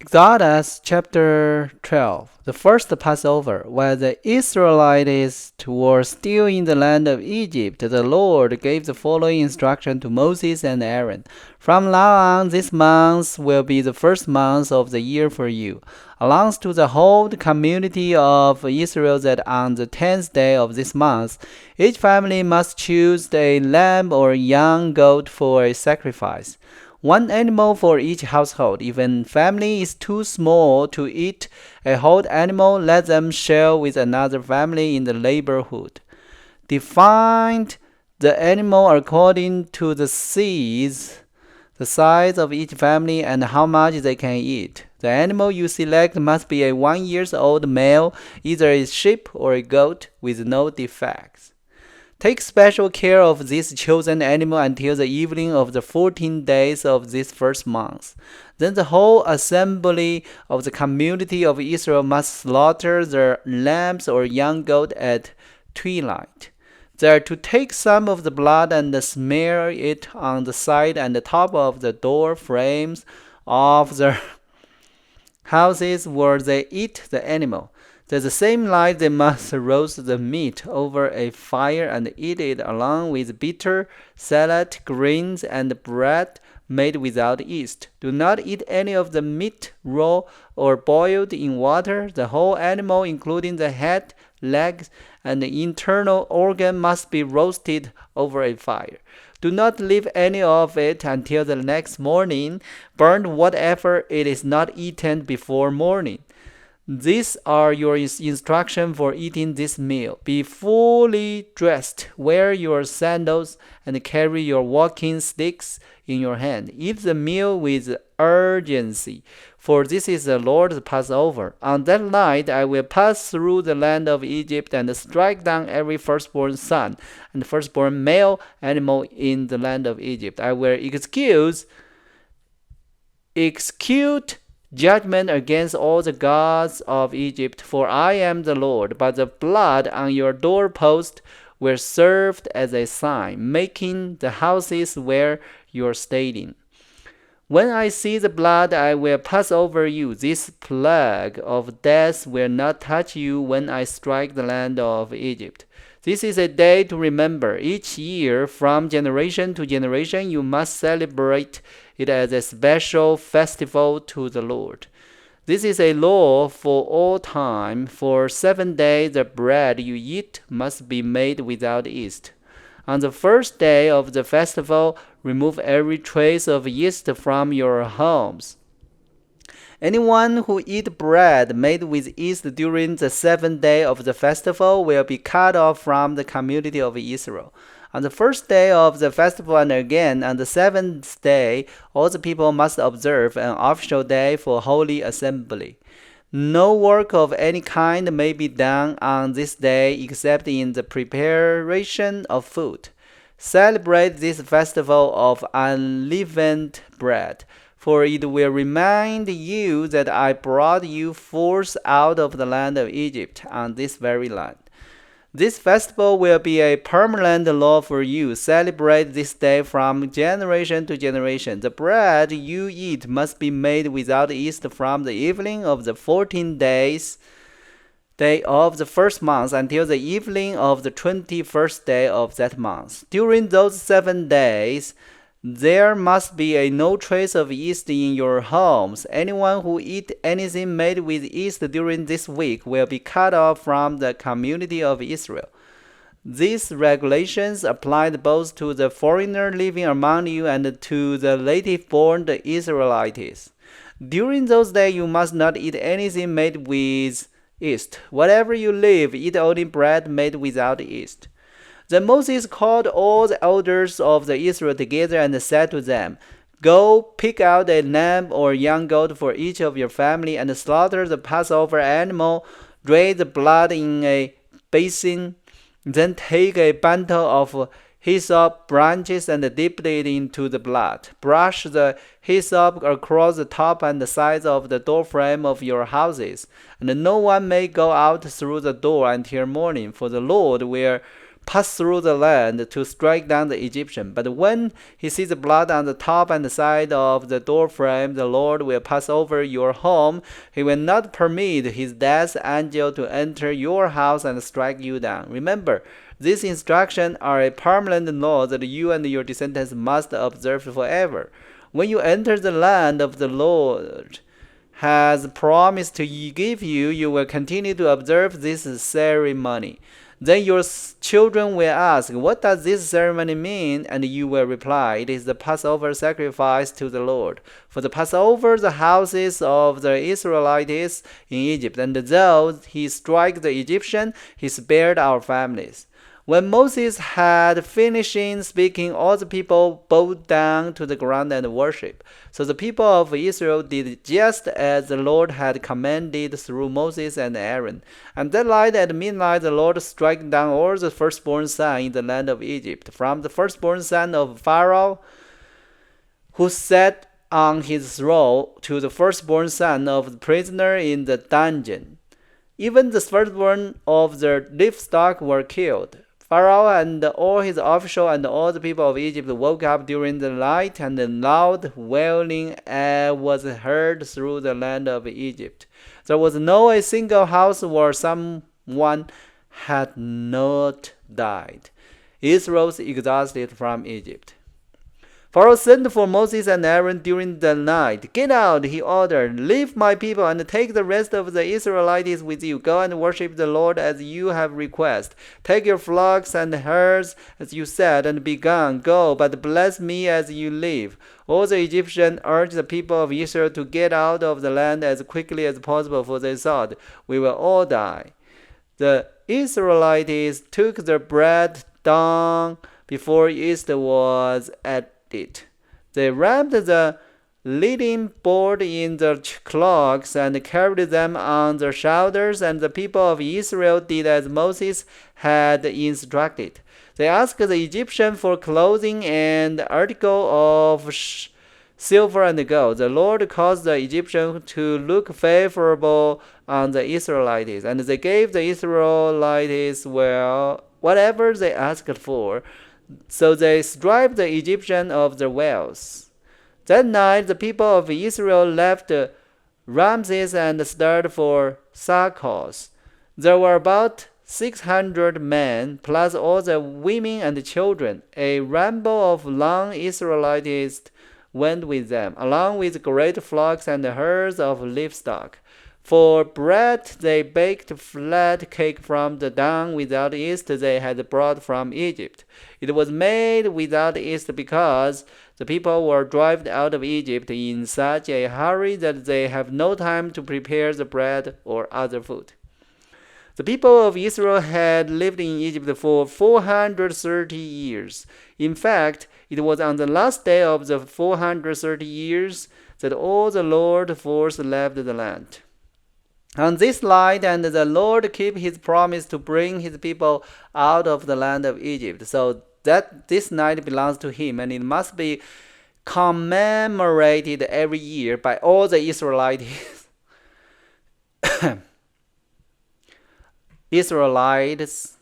Exodus chapter 12, the first Passover. While the Israelites were still in the land of Egypt, the Lord gave the following instruction to Moses and Aaron. From now on, this month will be the first month of the year for you. Announce to the whole community of Israel that on the 10th day of this month, each family must choose a lamb or young goat for a sacrifice. One animal for each household. If a family is too small to eat a whole animal, let them share with another family in the neighborhood. Define the animal according to the size of each family, and how much they can eat. The animal you select must be a 1 year old male, either a sheep or a goat, with no defects. Take special care of this chosen animal until the evening of the 14 days of this first month. Then the whole assembly of the community of Israel must slaughter the lambs or young goat at twilight. They are to take some of the blood and smear it on the side and the top of the door frames of the houses where they eat the animal. At the same night they must roast the meat over a fire and eat it along with bitter salad, grains, and bread made without yeast. Do not eat any of the meat raw or boiled in water. The whole animal, including the head, legs, and the internal organ, must be roasted over a fire. Do not leave any of it until the next morning. Burn whatever it is not eaten before morning. These are your instructions for eating this meal. Be fully dressed, wear your sandals, and carry your walking sticks in your hand. Eat the meal with urgency, for this is the Lord's Passover. On that night I will pass through the land of Egypt and strike down every firstborn son and firstborn male animal in the land of Egypt. I will execute judgment against all the gods of Egypt, for I am the Lord. But the blood on your doorpost will serve as a sign, making the houses where you are staying. When I see the blood, I will pass over you. This plague of death will not touch you when I strike the land of Egypt. This is a day to remember. Each year, from generation to generation, you must celebrate it as a special festival to the Lord. This is a law for all time. For 7 days, the bread you eat must be made without yeast. On the first day of the festival, remove every trace of yeast from your homes. Anyone who eats bread made with yeast during the 7th day of the festival will be cut off from the community of Israel. On the first day of the festival and again on the 7th day, all the people must observe an official day for holy assembly. No work of any kind may be done on this day except in the preparation of food. Celebrate this festival of unleavened bread, for it will remind you that I brought you forth out of the land of Egypt on this very land. This festival will be a permanent law for you. Celebrate this day from generation to generation. The bread you eat must be made without yeast from the evening of the 14th day of the first month until the evening of the 21st day of that month. During those 7 days, there must be no trace of yeast in your homes. Anyone who eats anything made with yeast during this week will be cut off from the community of Israel. These regulations applied both to the foreigner living among you and to the native-born Israelites. During those days you must not eat anything made with yeast. Whatever you live, eat only bread made without yeast. Then Moses called all the elders of the Israel together and said to them, Go pick out a lamb or young goat for each of your family and slaughter the Passover animal. Drain the blood in a basin. Then take a bundle of hyssop branches and dip it into the blood. Brush the hyssop across the top and the sides of the doorframe of your houses. And no one may go out through the door until morning, for the Lord will pass through the land to strike down the Egyptian. But when he sees the blood on the top and the side of the doorframe, the Lord will pass over your home. He will not permit his death angel to enter your house and strike you down. Remember, these instructions are a permanent law that you and your descendants must observe forever. When you enter the land of the Lord has promised to give you, you will continue to observe this ceremony. Then your children will ask, "What does this ceremony mean?" And you will reply, "It is the Passover sacrifice to the Lord. For the Passover, the houses of the Israelites in Egypt, and though he struck the Egyptian, he spared our families." When Moses had finished speaking, all the people bowed down to the ground and worshiped. So the people of Israel did just as the Lord had commanded through Moses and Aaron. And that night at midnight the Lord struck down all the firstborn son in the land of Egypt, from the firstborn son of Pharaoh, who sat on his throne, to the firstborn son of the prisoner in the dungeon. Even the firstborn of the livestock were killed. Pharaoh and all his officials and all the people of Egypt woke up during the night, and a loud wailing was heard through the land of Egypt. There was not a single house where someone had not died. Israel was exhausted from Egypt. Pharaoh sent for Moses and Aaron during the night. "Get out," he ordered. "Leave my people and take the rest of the Israelites with you. Go and worship the Lord as you have requested. Take your flocks and herds as you said, and be gone. Go, but bless me as you live." All the Egyptians urged the people of Israel to get out of the land as quickly as possible, for they thought, "We will all die." The Israelites took the bread down before Easter was at it. They wrapped the leading board in the cloths and carried them on their shoulders, and the people of Israel did as Moses had instructed. They asked the Egyptian for clothing and article of silver and gold. The Lord caused the Egyptians to look favorable on the Israelites, and they gave the Israelites whatever they asked for. So they stripped the Egyptian of their wealth. That night the people of Israel left Ramses and started for Succoth. There were about 600 men, plus all the women and children. A rabble of young Israelites went with them, along with great flocks and herds of livestock. For bread they baked flat cake from the dung without yeast they had brought from Egypt. It was made without yeast because the people were driven out of Egypt in such a hurry that they have no time to prepare the bread or other food. The people of Israel had lived in Egypt for 430 years. In fact, it was on the last day of the 430 years that all the Lord's force left the land. On this night, and the Lord kept his promise to bring his people out of the land of Egypt. So that this night belongs to him, and it must be commemorated every year by all the Israelites. Israelites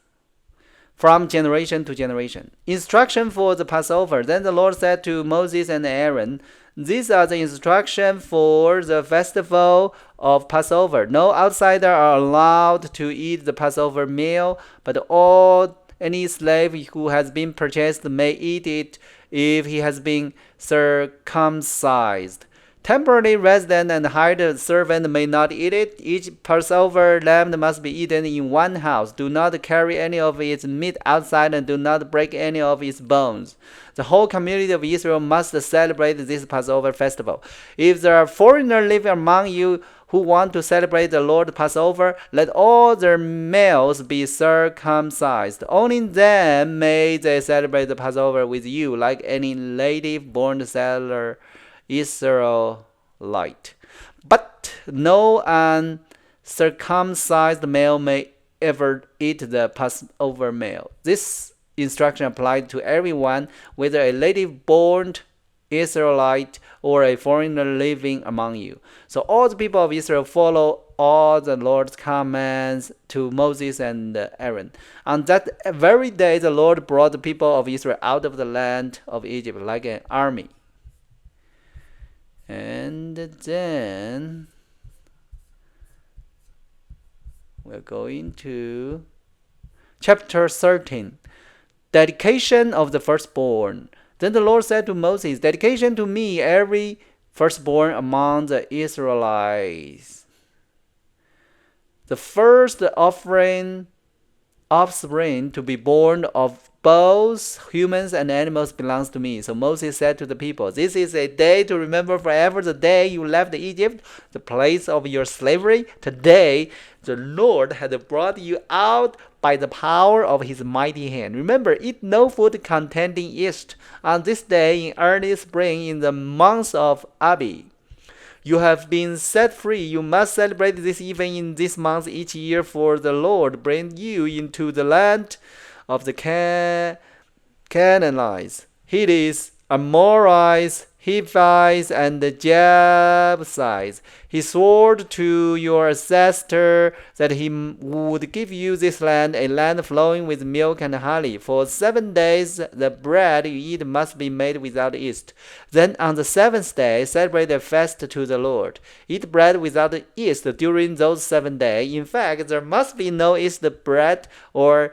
from generation to generation. Instruction for the Passover. Then the Lord said to Moses and Aaron, "These are the instructions for the festival of Passover. No outsider are allowed to eat the Passover meal, but any slave who has been purchased may eat it if he has been circumcised. Temporary resident and hired servant may not eat it. Each Passover lamb must be eaten in one house. Do not carry any of its meat outside, and do not break any of its bones. The whole community of Israel must celebrate this Passover festival. If there are foreigners living among you who want to celebrate the Lord's Passover, let all their males be circumcised. Only then may they celebrate the Passover with you, like any native-born Israelite. But no uncircumcised male may ever eat the Passover meal." This instruction applied to everyone, whether a native-born Israelite or a foreigner living among you. So all the people of Israel follow all the Lord's commands to Moses and Aaron. On that very day, the Lord brought the people of Israel out of the land of Egypt like an army. And then we're going to chapter 13. Dedication of the firstborn. Then the Lord said to Moses, dedication to me every firstborn among the Israelites. The first offspring to be born of both humans and animals belongs to me. So Moses said to the people, this is a day to remember forever, the day you left Egypt, the place of your slavery. Today, the Lord had brought you out by the power of his mighty hand. Remember, eat no food containing yeast on this day in early spring in the month of Abib. You have been set free. You must celebrate this even in this month each year, for the Lord bring you into the land of the Canaanites, Hittites, Amorites, Hittites, and the Jebusites. He swore to your ancestor that he would give you this land, a land flowing with milk and honey. For 7 days the bread you eat must be made without yeast. Then on the seventh day celebrate a fast to the Lord. Eat bread without yeast during those 7 days. In fact, there must be no yeast bread or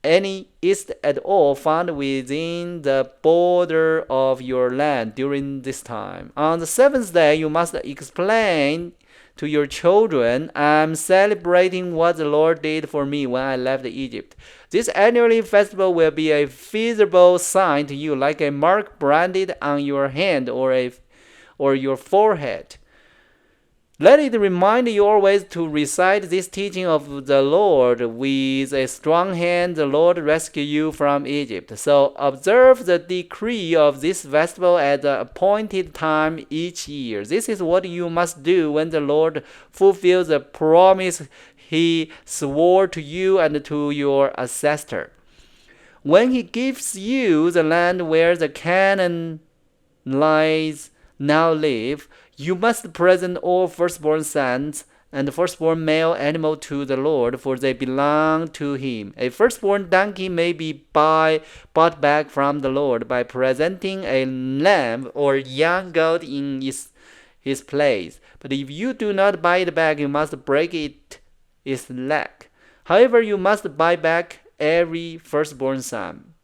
any yeast at all found within the border of your land during this time. On the seventh day, you must explain to your children, I'm celebrating what the Lord did for me when I left Egypt. This annual festival will be a visible sign to you, like a mark branded on your hand or your forehead. Let it remind you always to recite this teaching of the Lord. With a strong hand, the Lord rescued you from Egypt. So observe the decree of this festival at the appointed time each year. This is what you must do when the Lord fulfills the promise he swore to you and to your ancestor. When he gives you the land where the Canaanites now live, you must present all firstborn sons and firstborn male animal to the Lord, for they belong to him. A firstborn donkey may be bought back from the Lord by presenting a lamb or young goat in his place. But if you do not buy it back, you must break its leg. However, you must buy back every firstborn son.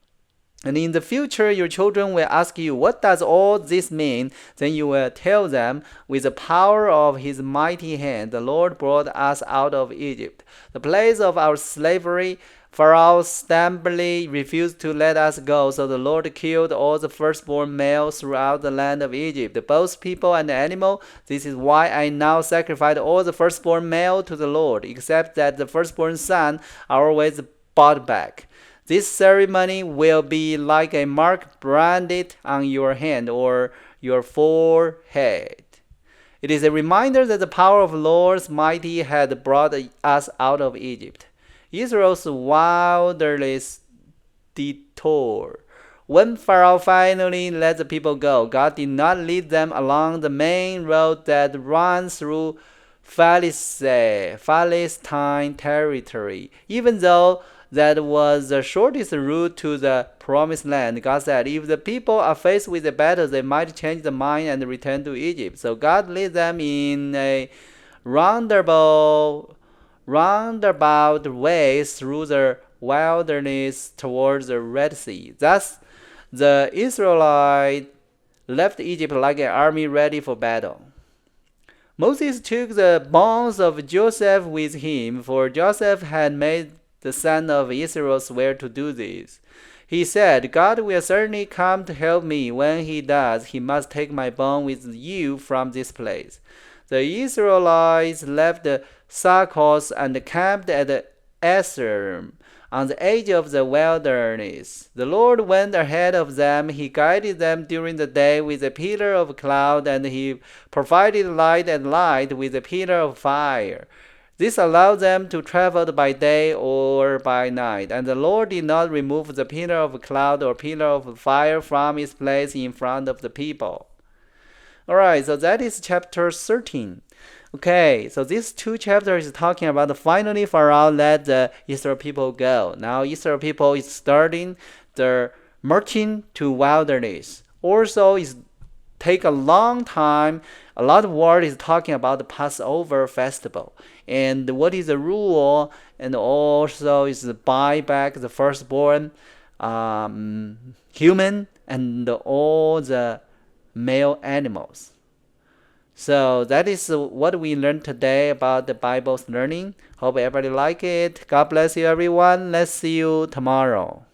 And in the future, your children will ask you, what does all this mean? Then you will tell them, with the power of his mighty hand, the Lord brought us out of Egypt, the place of our slavery. Pharaoh stubbornly refused to let us go, so the Lord killed all the firstborn males throughout the land of Egypt, both people and animal. This is why I now sacrifice all the firstborn male to the Lord, except that the firstborn son are always bought back. This ceremony will be like a mark branded on your hand or your forehead. It is a reminder that the power of the Lord's mighty had brought us out of Egypt. Israel's wilderness detour. When Pharaoh finally let the people go, God did not lead them along the main road that runs through Philistine territory, even though that was the shortest route to the promised land. God said, if the people are faced with a battle, they might change their mind and return to Egypt. So God led them in a roundabout way through the wilderness towards the Red Sea. Thus, the Israelites left Egypt like an army ready for battle. Moses took the bonds of Joseph with him, for Joseph had made the son of Israel swear to do this. He said, God will certainly come to help me. When he does, he must take my bond with you from this place. The Israelites left Succoth and camped at Esarim on the edge of the wilderness. The Lord went ahead of them. He guided them during the day with a pillar of cloud, and he provided light at night with a pillar of fire. This allowed them to travel by day or by night, and the Lord did not remove the pillar of cloud or pillar of fire from its place in front of the people. Alright, so that is chapter 13. Okay, so these two chapters is talking about finally Pharaoh let the Israel people go. Now Israel people is starting their marching to wilderness. Also, is take a long time. A lot of word is talking about the Passover festival and what is the rule, and also is buy back the firstborn human and all the male animals. So that is what we learned today about the Bible's learning. Hope everybody like it. God bless you, everyone. Let's see you tomorrow.